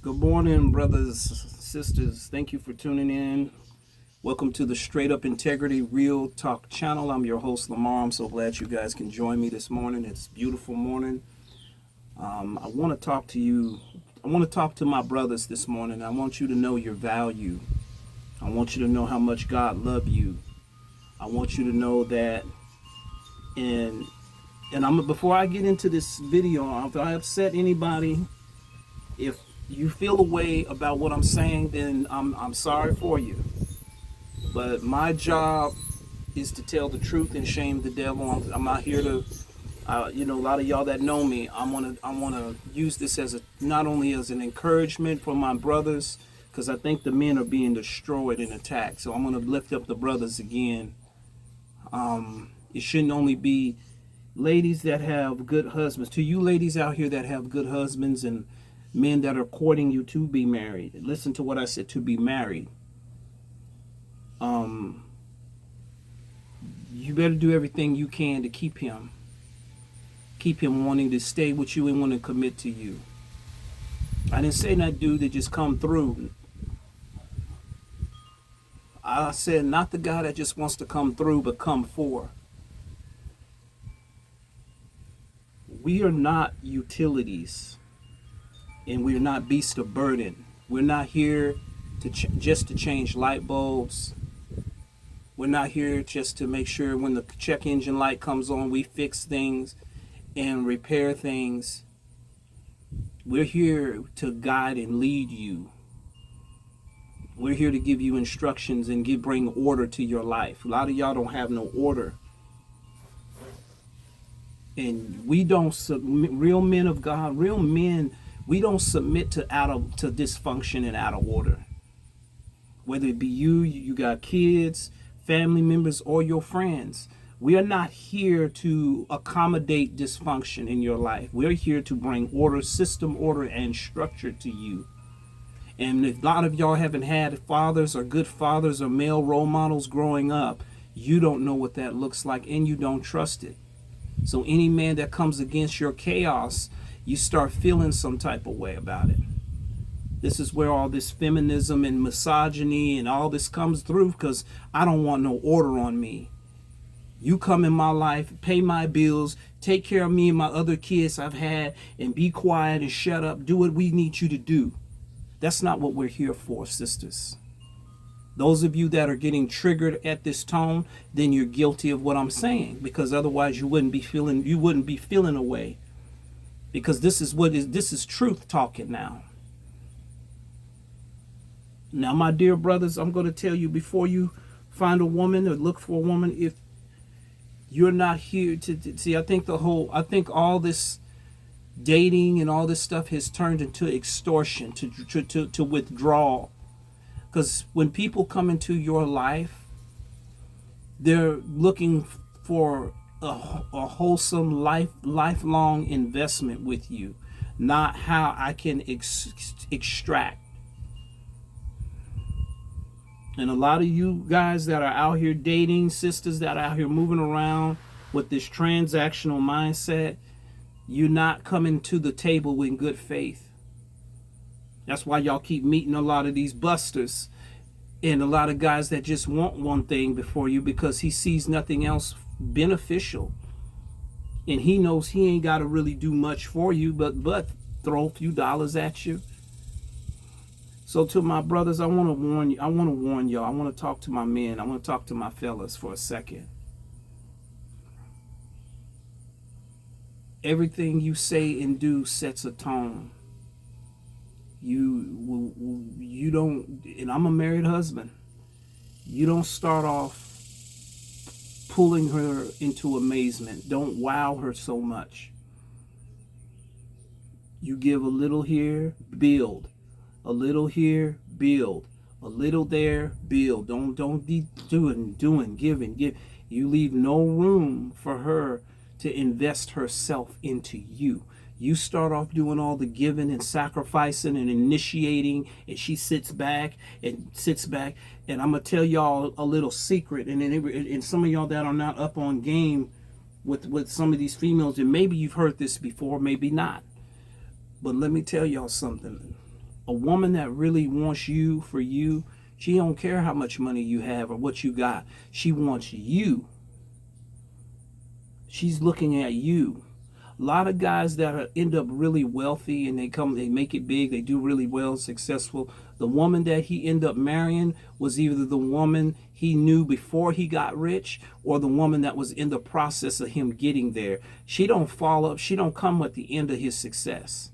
Good morning, brothers, sisters. Thank you for tuning in. Welcome to the Straight Up Integrity Real Talk channel. I'm your host, Lamar. I'm so glad you guys can join me this morning. It's a beautiful morning. I want to talk to you. I want to talk to my brothers this morning. I want you to know your value. I want you to know how much God loves you. I want you to know that. And before I get into this video, if I upset anybody, if you feel a way about what I'm saying, then I'm sorry for you. But my job is to tell the truth and shame the devil. I'm not here to, a lot of y'all that know me, I wanna use this as not only as an encouragement for my brothers, because I think the men are being destroyed and attacked. So I'm gonna lift up the brothers again. It shouldn't only be ladies that have good husbands. To you ladies out here that have good husbands and men that are courting you to be married, listen to what I said, to be married. You better do everything you can to keep him wanting to stay with you and want to commit to you. I didn't say that dude that just come through. I said not the guy that just wants to come through, but come for. We are not utilities, and we're not beasts of burden. We're not here to just to change light bulbs. We're not here just to make sure when the check engine light comes on, we fix things and repair things. We're here to guide and lead you. We're here to give you instructions and bring order to your life. A lot of y'all don't have no order. And we don't submit, real men of God, real men, we don't submit to dysfunction and out of order. Whether it be you got kids, family members, or your friends. We are not here to accommodate dysfunction in your life. We're here to bring order, system, order, and structure to you. And if a lot of y'all haven't had fathers or good fathers or male role models growing up, you don't know what that looks like and you don't trust it. So any man that comes against your chaos, you start feeling some type of way about it. This is where all this feminism and misogyny and all this comes through, because I don't want no order on me. You come in my life, pay my bills, take care of me and my other kids I've had, and be quiet and shut up. Do what we need you to do. That's not what we're here for, sisters. Those of you that are getting triggered at this tone, then you're guilty of what I'm saying, because otherwise you wouldn't be feeling a way. Because this is truth talking now. Now, my dear brothers, I'm going to tell you, before you find a woman or look for a woman, if you're not here to see, I think all this dating and all this stuff has turned into extortion, to withdraw. Because when people come into your life, they're looking for a wholesome lifelong investment with you, not how I can extract. And a lot of you guys that are out here dating, sisters that are out here moving around with this transactional mindset, you're not coming to the table in good faith. That's why y'all keep meeting a lot of these busters and a lot of guys that just want one thing before you, because he sees nothing else beneficial. And he knows he ain't got to really do much for you, but throw a few dollars at you. So to my brothers, I want to warn you. I want to warn y'all. I want to talk to my men. I want to talk to my fellas for a second. Everything you say and do sets a tone. You don't, and I'm a married husband. You don't start off pulling her into amazement. Don't wow her so much. You give a little here, build. A little here, build. A little there, build. Don't be doing, giving. You leave no room for her to invest herself into you. You start off doing all the giving and sacrificing and initiating, and she sits back. And I'm gonna tell y'all a little secret. And some of y'all that are not up on game with some of these females, and maybe you've heard this before, maybe not. But let me tell y'all something. A woman that really wants you for you, she don't care how much money you have or what you got. She wants you. She's looking at you. A lot of guys that end up really wealthy and they make it big, they do really well, successful. The woman that he ended up marrying was either the woman he knew before he got rich or the woman that was in the process of him getting there. She don't follow up. She don't come at the end of his success.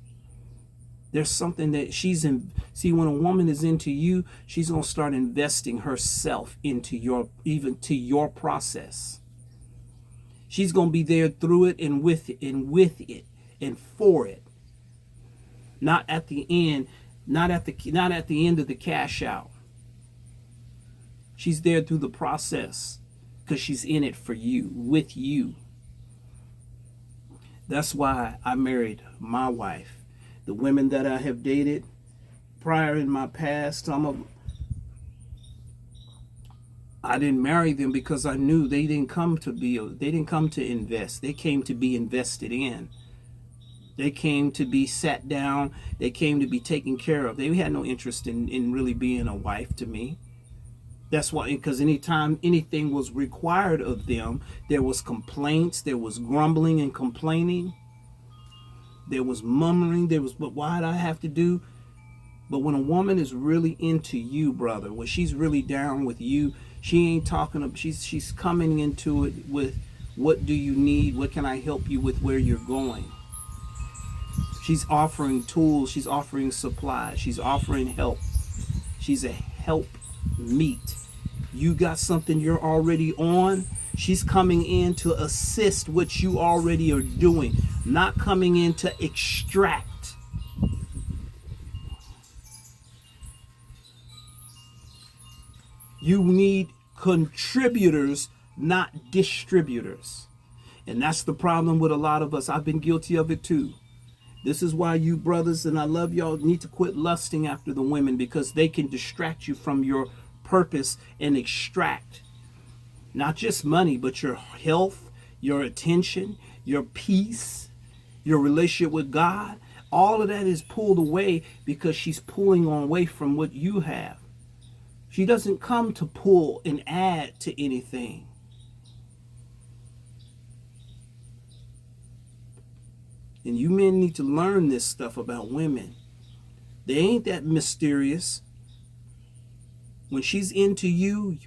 There's something that she's in. See, when a woman is into you, she's going to start investing herself into even to your process. She's going to be there through it and with it and for it. Not at the end, not at the end of the cash out. She's there through the process because she's in it for you, with you. That's why I married my wife. The women that I have dated prior in my past, I didn't marry them because I knew they didn't come to invest. They came to be invested in. They came to be sat down. They came to be taken care of. They had no interest in really being a wife to me. That's why, because anytime anything was required of them, there was complaints, there was grumbling and complaining, there was murmuring, but why did I have to do? But when a woman is really into you, brother, when she's really down with you, she ain't talking, she's coming into it with, what do you need? What can I help you with where you're going? She's offering tools, she's offering supplies, she's offering help. She's a help meet. You got something you're already on, she's coming in to assist what you already are doing, not coming in to extract. You need contributors, not distributors. And that's the problem with a lot of us. I've been guilty of it too. This is why you brothers, and I love y'all, need to quit lusting after the women, because they can distract you from your purpose and extract not just money, but your health, your attention, your peace, your relationship with God. All of that is pulled away because she's pulling away from what you have. She doesn't come to pull and add to anything. And you men need to learn this stuff about women. They ain't that mysterious. When she's into you,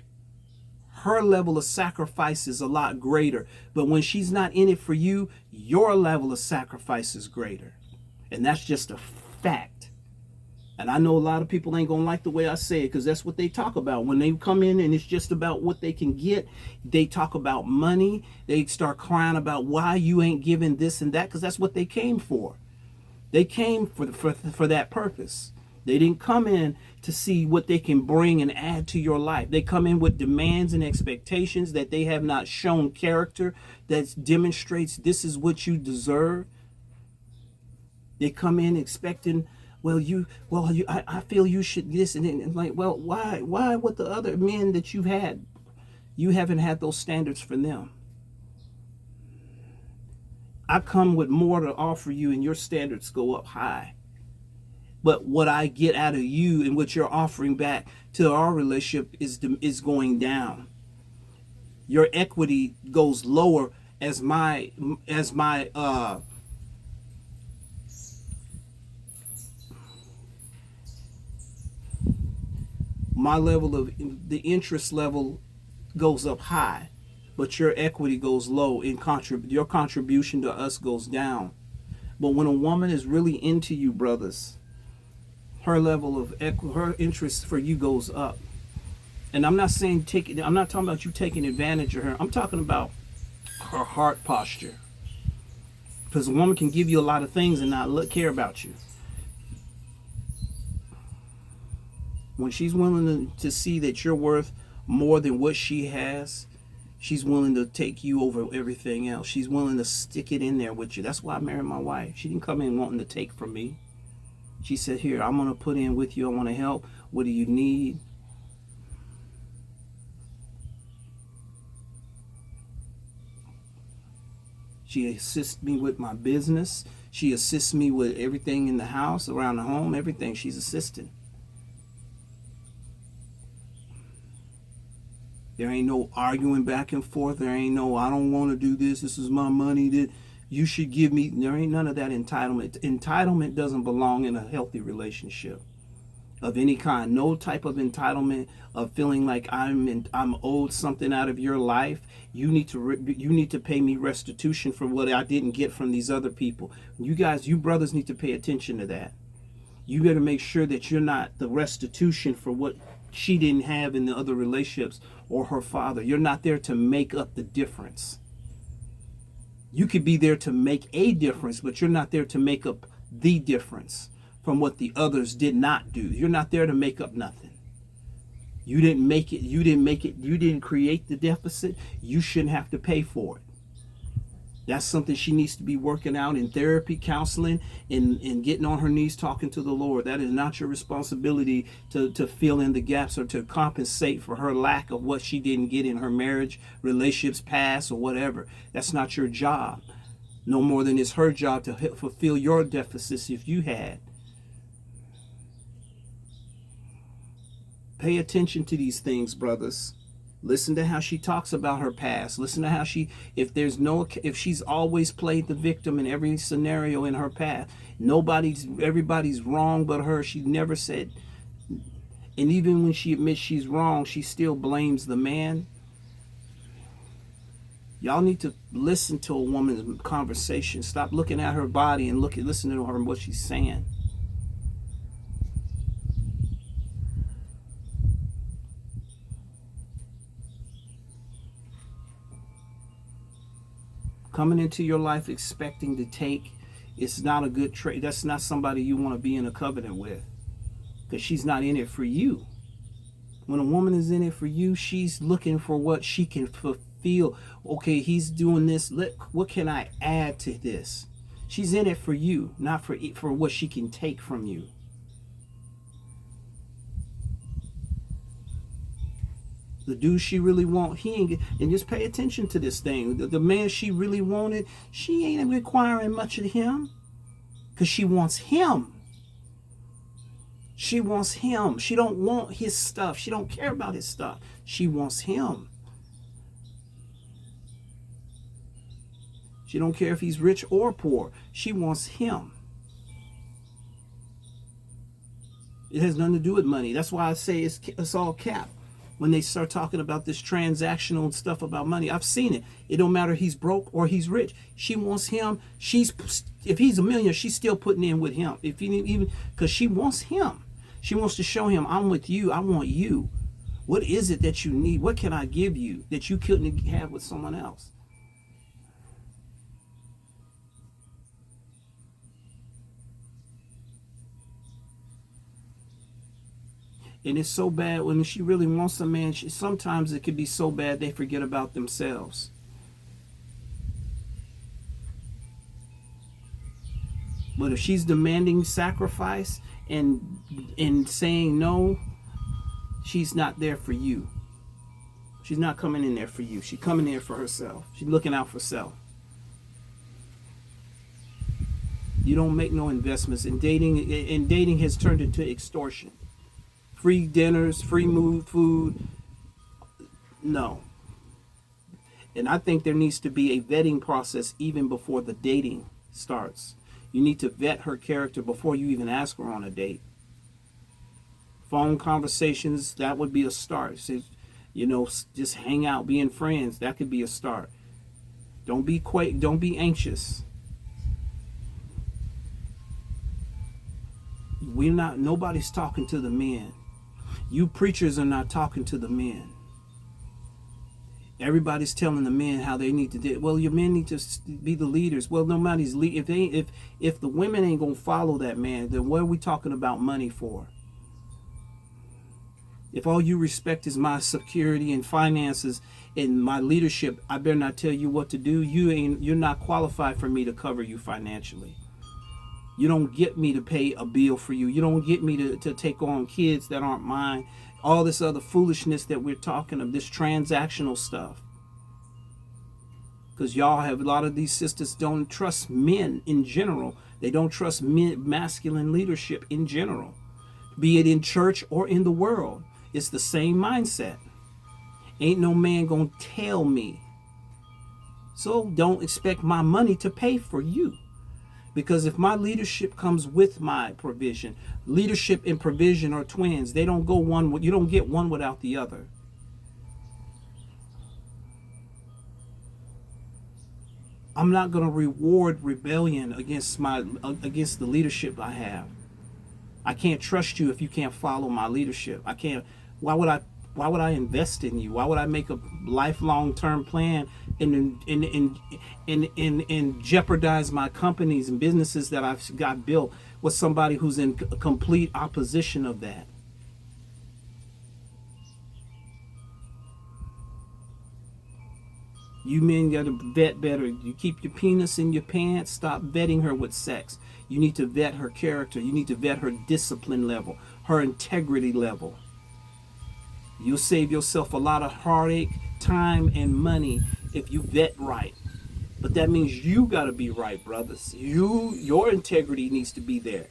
her level of sacrifice is a lot greater. But when she's not in it for you, your level of sacrifice is greater. And that's just a fact. And I know a lot of people ain't going to like the way I say it, because that's what they talk about. When they come in and it's just about what they can get, they talk about money. They start crying about why you ain't giving this and that, because that's what they came for. They came for that purpose. They didn't come in to see what they can bring and add to your life. They come in with demands and expectations that they have not shown character that demonstrates this is what you deserve. They come in expecting, I feel you should this and like, well, why with the other men that you've had, you haven't had those standards for them? I come with more to offer you, and your standards go up high. But what I get out of you and what you're offering back to our relationship is going down. Your equity goes lower as my level of the interest level goes up high, but your equity goes low. Your contribution to us goes down. But when a woman is really into you, brothers, her level of her interest for you goes up. And I'm not talking about you taking advantage of her. I'm talking about her heart posture. Because a woman can give you a lot of things and not care about you. When she's willing to see that you're worth more than what she has, she's willing to take you over everything else. She's willing to stick it in there with you. That's why I married my wife. She didn't come in wanting to take from me. She said, here, I'm going to put in with you. I want to help. What do you need? She assists me with my business. She assists me with everything in the house, around the home, everything she's assisting. There ain't no arguing back and forth. There ain't no, I don't want to do this. This is my money that you should give me. There ain't none of that entitlement. Entitlement doesn't belong in a healthy relationship of any kind. No type of entitlement of feeling like I'm owed something out of your life. You need to pay me restitution for what I didn't get from these other people. You brothers need to pay attention to that. You better make sure that you're not the restitution for what she didn't have in the other relationships, or her father. You're not there to make up the difference. You could be there to make a difference, but you're not there to make up the difference from what the others did not do. You're not there to make up nothing. You didn't make it. You didn't create the deficit. You shouldn't have to pay for it. That's something she needs to be working out in therapy, counseling, and getting on her knees talking to the Lord. That is not your responsibility to fill in the gaps or to compensate for her lack of what she didn't get in her marriage, relationships past, or whatever. That's not your job. No more than it's her job to fulfill your deficits if you had. Pay attention to these things, brothers. Listen to how she talks about her past. Listen to how if she's always played the victim in every scenario in her past. Everybody's wrong but her. She never said, and even when she admits she's wrong, she still blames the man. Y'all need to listen to a woman's conversation. Stop looking at her body and listen to her and what she's saying. Coming into your life expecting to take, it's not a good trait. That's not somebody you want to be in a covenant with, because she's not in it for you. When a woman is in it for you, she's looking for what she can fulfill. Okay, he's doing this. What can I add to this? She's in it for you, not for what she can take from you. The dude she really want, he ain't. And just pay attention to this thing. The man she really wanted, she ain't requiring much of him, because she wants him. She wants him. She don't want his stuff. She don't care about his stuff. She wants him. She don't care if he's rich or poor. She wants him. It has nothing to do with money. That's why I say it's all cap. When they start talking about this transactional stuff about money, I've seen it. It don't matter if he's broke or he's rich. She wants him. If he's a millionaire, she's still putting in with him. Because she wants him. She wants to show him, I'm with you. I want you. What is it that you need? What can I give you that you couldn't have with someone else? And it's so bad when she really wants a man. Sometimes it could be so bad they forget about themselves. But if she's demanding sacrifice and saying no, she's not there for you. She's not coming in there for you. She's coming in for herself. She's looking out for self. You don't make no investments in dating, and dating has turned into extortion. Free dinners, free food. No. And I think there needs to be a vetting process even before the dating starts. You need to vet her character before you even ask her on a date. Phone conversations, that would be a start. So, just hang out, being friends, that could be a start. Don't be anxious. Nobody's talking to the men. You preachers are not talking to the men. Everybody's telling the men how they need to do it. Well, your men need to be the leaders. Well, nobody's if the women ain't gonna follow that man, then what are we talking about money for? If all you respect is my security and finances and my leadership, I better not tell you what to do. You're not qualified for me to cover you financially. You don't get me to pay a bill for you. You don't get me to take on kids that aren't mine. All this other foolishness that we're talking of, this transactional stuff. Because y'all have, a lot of these sisters don't trust men in general They don't trust masculine leadership in general, be it in church or in the world. It's the same mindset. Ain't no man gonna tell me. So don't expect my money to pay for you. Because if my leadership comes with my provision, leadership and provision are twins. They don't go one, you don't get one without the other. I'm not going to reward rebellion against the leadership I have. I can't trust you if you can't follow my leadership. I can't. Why would I invest in you? Why would I make a lifelong term plan and jeopardize my companies and businesses that I've got built with somebody who's in complete opposition of that? You men got to vet better. You keep your penis in your pants. Stop vetting her with sex. You need to vet her character. You need to vet her discipline level, her integrity level. You'll save yourself a lot of heartache, time, and money if you vet right. But that means you got to be right, brothers. Your integrity needs to be there.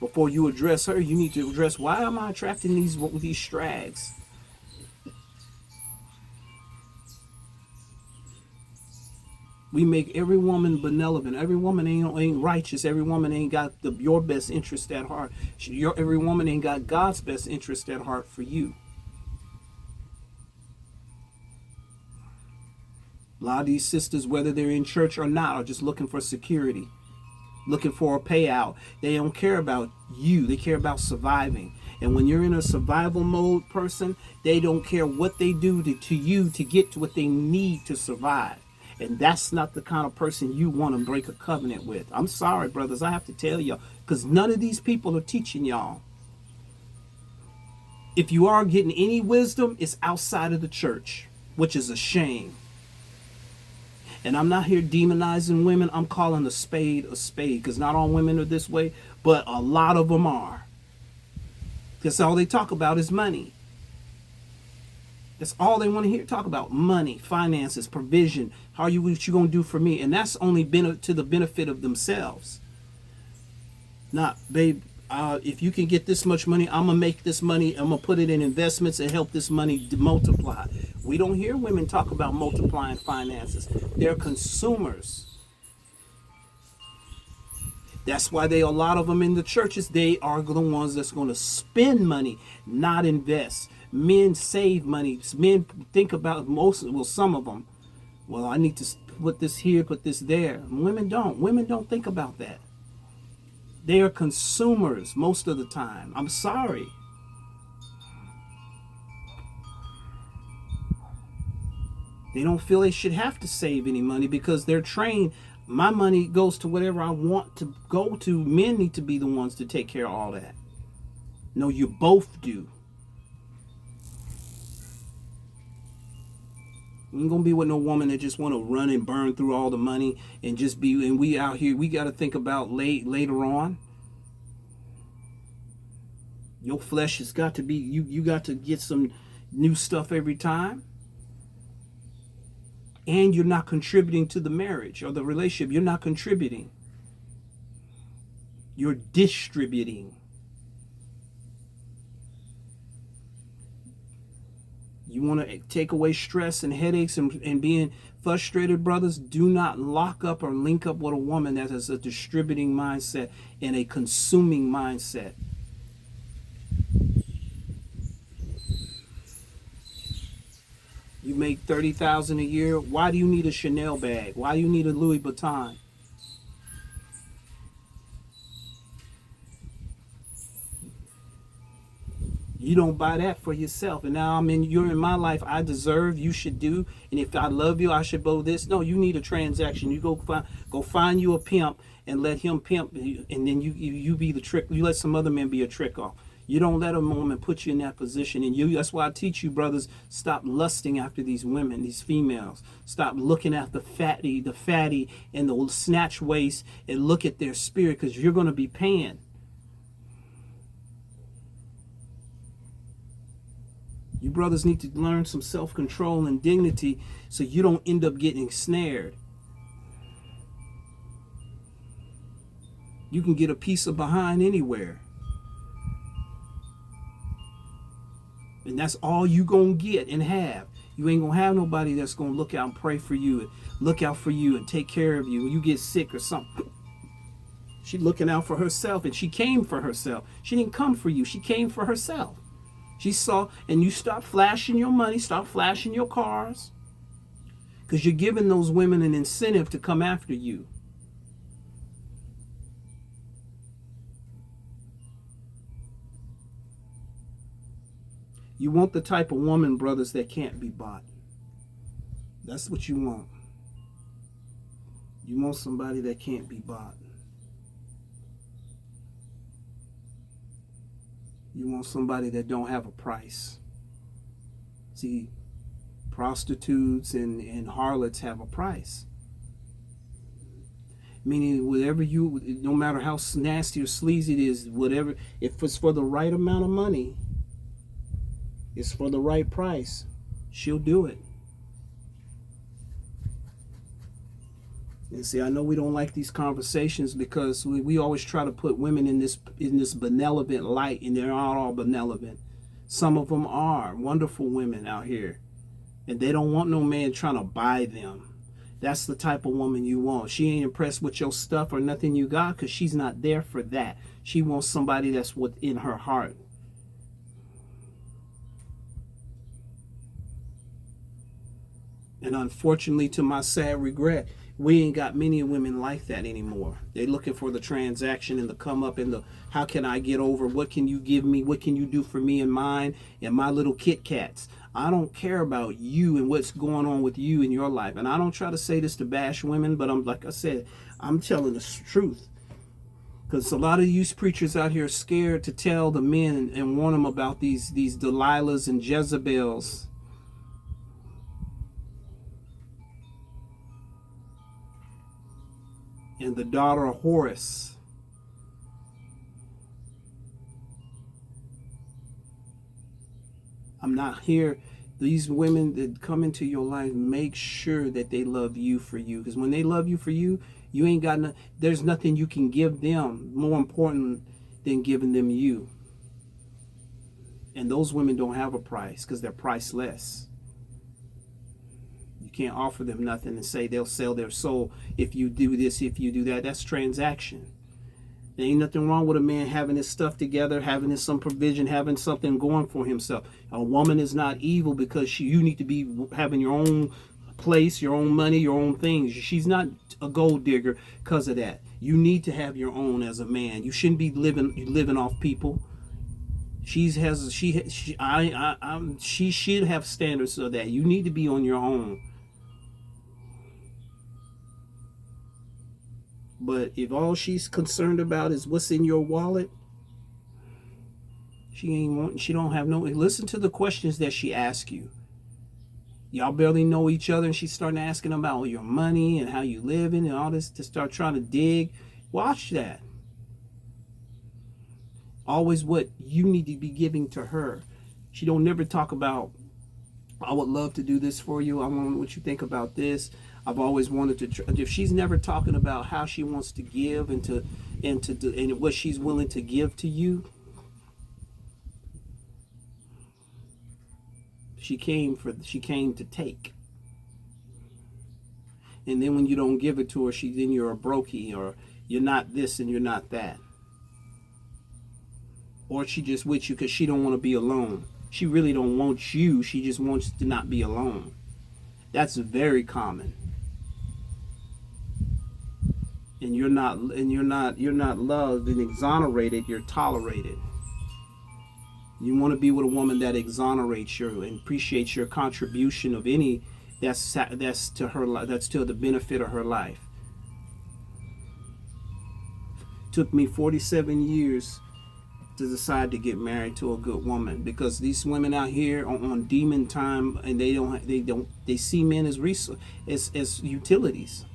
Before you address her, you need to address, why am I attracting these strags? We make every woman benevolent. Every woman ain't righteous. Every woman ain't got your best interest at heart. Every woman ain't got God's best interest at heart for you. A lot of these sisters, whether they're in church or not, are just looking for security, looking for a payout. They don't care about you. They care about surviving. And when you're in a survival mode person, they don't care what they do to you to get to what they need to survive. And that's not the kind of person you want to break a covenant with. I'm sorry, brothers, I have to tell y'all, because none of these people are teaching y'all. If you are getting any wisdom, it's outside of the church, which is a shame. And I'm not here demonizing women. I'm calling a spade, because not all women are this way, but a lot of them are. Because all they talk about is money. That's all they want to hear talk about: money, finances, provision. What you gonna do for me? And that's only been to the benefit of themselves. Not, babe, if you can get this much money, I'm gonna make this money. I'm gonna put it in investments and help this money multiply. We don't hear women talk about multiplying finances. They're consumers. That's why a lot of them in the churches, they are the ones that's going to spend money, not invest. Men save money. Men think about some of them. Well, I need to put this here, put this there. Women don't. Women don't think about that. They are consumers most of the time. I'm sorry. They don't feel they should have to save any money because they're trained. My money goes to whatever I want to go to. Men need to be the ones to take care of all that. No, you both do. You ain't gonna be with no woman that just want to run and burn through all the money and just be. And we out here, we got to think about later on. Your flesh has got to be. You got to get some new stuff every time. And you're not contributing to the marriage or the relationship. You're not contributing. You're distributing. You want to take away stress and headaches and being frustrated, brothers? Do not lock up or link up with a woman that has a distributing mindset and a consuming mindset. You make $30,000 a year. Why do you need a Chanel bag? Why do you need a Louis Vuitton? You don't buy that for yourself. And now you're in my life. I deserve, you should do. And if I love you, I should bow this. No, you need a transaction. You go find you a pimp and let him pimp you. And then you be the trick. You let some other man be a trick off. You don't let a woman put you in that position. And that's why I teach you, brothers, stop lusting after these women, these females. Stop looking at the fatty and the snatch waist and look at their spirit, because you're going to be paying. You brothers need to learn some self-control and dignity so you don't end up getting snared. You can get a piece of behind anywhere. And that's all you gonna get and have. You ain't gonna have nobody that's gonna look out and pray for you and look out for you and take care of you when you get sick or something. She looking out for herself, and she came for herself. She didn't come for you. She came for herself. She saw, and you stop flashing your money, stop flashing your cars, because you're giving those women an incentive to come after you. You want the type of woman, brothers, that can't be bought. That's what you want. You want somebody that can't be bought. You want somebody that don't have a price. See, prostitutes and harlots have a price. Meaning, whatever you, no matter how nasty or sleazy it is, whatever, if it's for the right amount of money, it's for the right price, she'll do it. And see, I know we don't like these conversations because we always try to put women in this benevolent light, and they're not all benevolent. Some of them are wonderful women out here, and they don't want no man trying to buy them. That's the type of woman you want. She ain't impressed with your stuff or nothing you got, because she's not there for that. She wants somebody that's within her heart. And unfortunately, to my sad regret, we ain't got many women like that anymore. They're looking for the transaction and the come up and the how can I get over? What can you give me? What can you do for me and mine and my little Kit Kats? I don't care about you and what's going on with you in your life. And I don't try to say this to bash women, but like I said, I'm telling the truth. Because a lot of you preachers out here are scared to tell the men and warn them about these Delilahs and Jezebels. And the daughter of Horus. I'm not here. These women that come into your life, make sure that they love you for you. Because when they love you for you, you ain't got there's nothing you can give them more important than giving them you. And those women don't have a price because they're priceless. Can't offer them nothing and say they'll sell their soul if you do this, if you do that. That's transaction. There ain't nothing wrong with a man having his stuff together, having his some provision, having something going for himself. A woman is not evil because you need to be having your own place, your own money, your own things. She's not a gold digger because of that. You need to have your own as a man. You shouldn't be living off people. She should have standards of that. You need to be on your own. But if all she's concerned about is what's in your wallet, she don't have no. Listen to the questions that she asks you. Y'all barely know each other, and she's starting asking about your money and how you living and all this to start trying to dig. Watch that. Always what you need to be giving to her. She don't never talk about, I would love to do this for you. I want what you think about this. I've always wanted to. If she's never talking about how she wants to give and what she's willing to give to you, she came to take. And then when you don't give it to her, then you're a brokey, or you're not this and you're not that. Or she just with you because she don't want to be alone. She really don't want you. She just wants to not be alone. That's very common. And you're not loved and exonerated, you're tolerated. You want to be with a woman that exonerates you and appreciates your contribution of any that's to her, that's to the benefit of her life. Took me 47 years to decide to get married to a good woman, because these women out here are on demon time, and they see men as as utilities.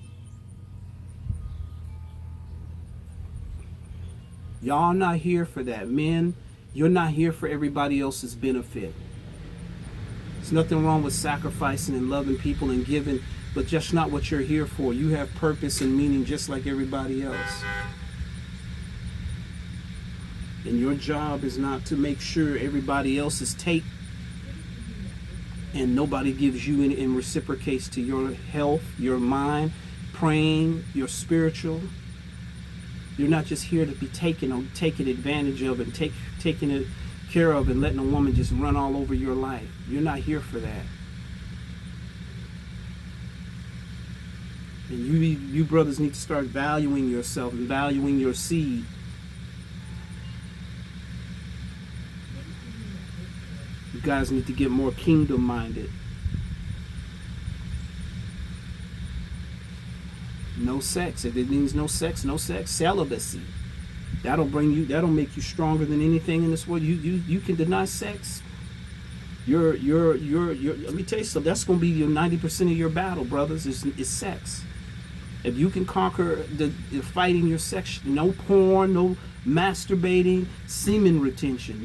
Y'all not here for that. Men, you're not here for everybody else's benefit. There's nothing wrong with sacrificing and loving people and giving, but just not what you're here for. You have purpose and meaning just like everybody else. And your job is not to make sure everybody else is take and nobody gives you any and reciprocates to your health, your mind, praying, your spiritual. You're not just here to be taken advantage of and taking it care of and letting a woman just run all over your life. You're not here for that. And you brothers need to start valuing yourself and valuing your seed. You guys need to get more kingdom minded. No sex. If it means no sex, celibacy. That'll make you stronger than anything in this world. You can deny sex. You're let me tell you something, that's gonna be your 90% of your battle, brothers, is sex. If you can conquer the fighting your sex, no porn, no masturbating, semen retention,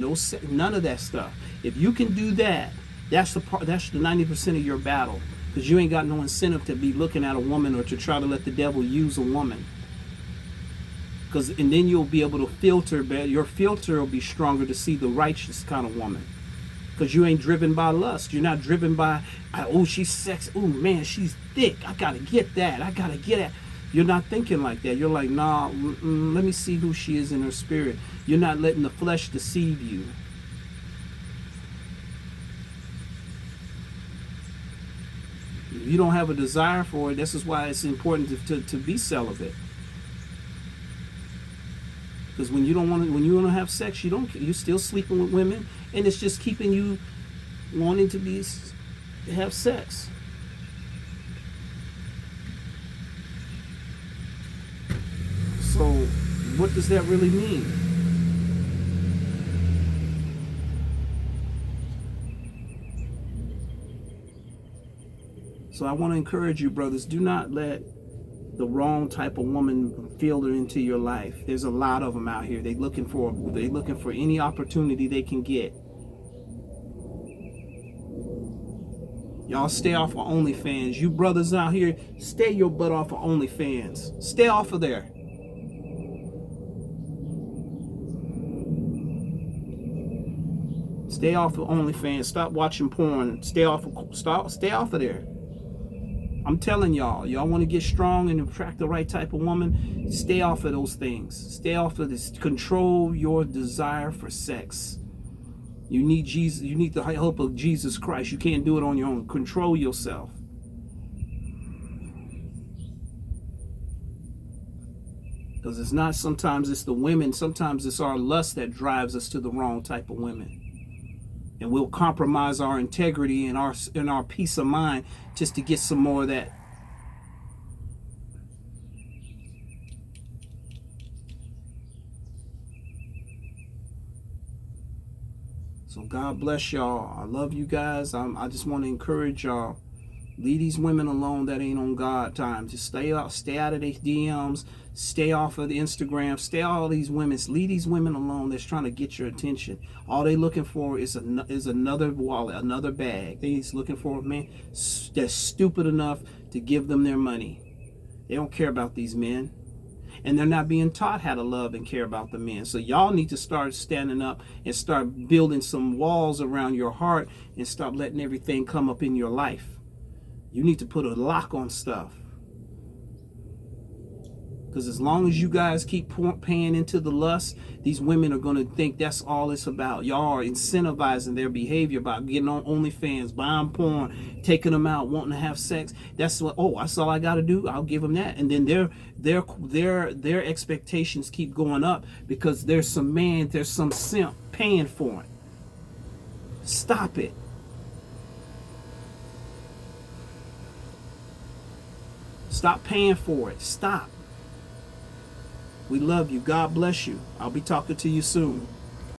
none of that stuff. If you can do that, that's the 90% of your battle. Because you ain't got no incentive to be looking at a woman or to try to let the devil use a woman. And then you'll be able to filter better. Your filter will be stronger to see the righteous kind of woman. Because you ain't driven by lust. You're not driven by, oh, she's sexy. Oh, man, she's thick. I got to get that. I got to get it. You're not thinking like that. You're like, nah, let me see who she is in her spirit. You're not letting the flesh deceive you. If you don't have a desire for it, this is why it's important to be celibate. Because when you don't have sex, you're still sleeping with women, and it's just keeping you wanting to have sex. So, what does that really mean? So I want to encourage you, brothers, do not let the wrong type of woman filter into your life. There's a lot of them out here. They're looking for any opportunity they can get. Y'all stay off of OnlyFans. You brothers out here, stay your butt off of OnlyFans. Stay off of there. Stay off of OnlyFans. Stop watching porn. Stay off of there. I'm telling y'all want to get strong and attract the right type of woman, stay off of those things. Stay off of this. Control your desire for sex. You need Jesus. You need the help of Jesus Christ. You can't do it on your own. Control yourself. Because sometimes it's the women, sometimes it's our lust that drives us to the wrong type of women. And we'll compromise our integrity and our peace of mind just to get some more of that. So God bless y'all. I love you guys. I just want to encourage y'all. Leave these women alone that ain't on God time. Just stay out of their DMs. Stay off of the Instagram. Stay all these women. Leave these women alone that's trying to get your attention. All they looking for is another wallet, another bag. They just looking for a man that's stupid enough to give them their money. They don't care about these men. And they're not being taught how to love and care about the men. So y'all need to start standing up and start building some walls around your heart and stop letting everything come up in your life. You need to put a lock on stuff. Because as long as you guys keep paying into the lust, these women are going to think that's all it's about. Y'all are incentivizing their behavior by getting on OnlyFans, buying porn, taking them out, wanting to have sex. That's all I got to do. I'll give them that. And then their expectations keep going up because there's some simp paying for it. Stop it. Stop paying for it. Stop. We love you. God bless you. I'll be talking to you soon.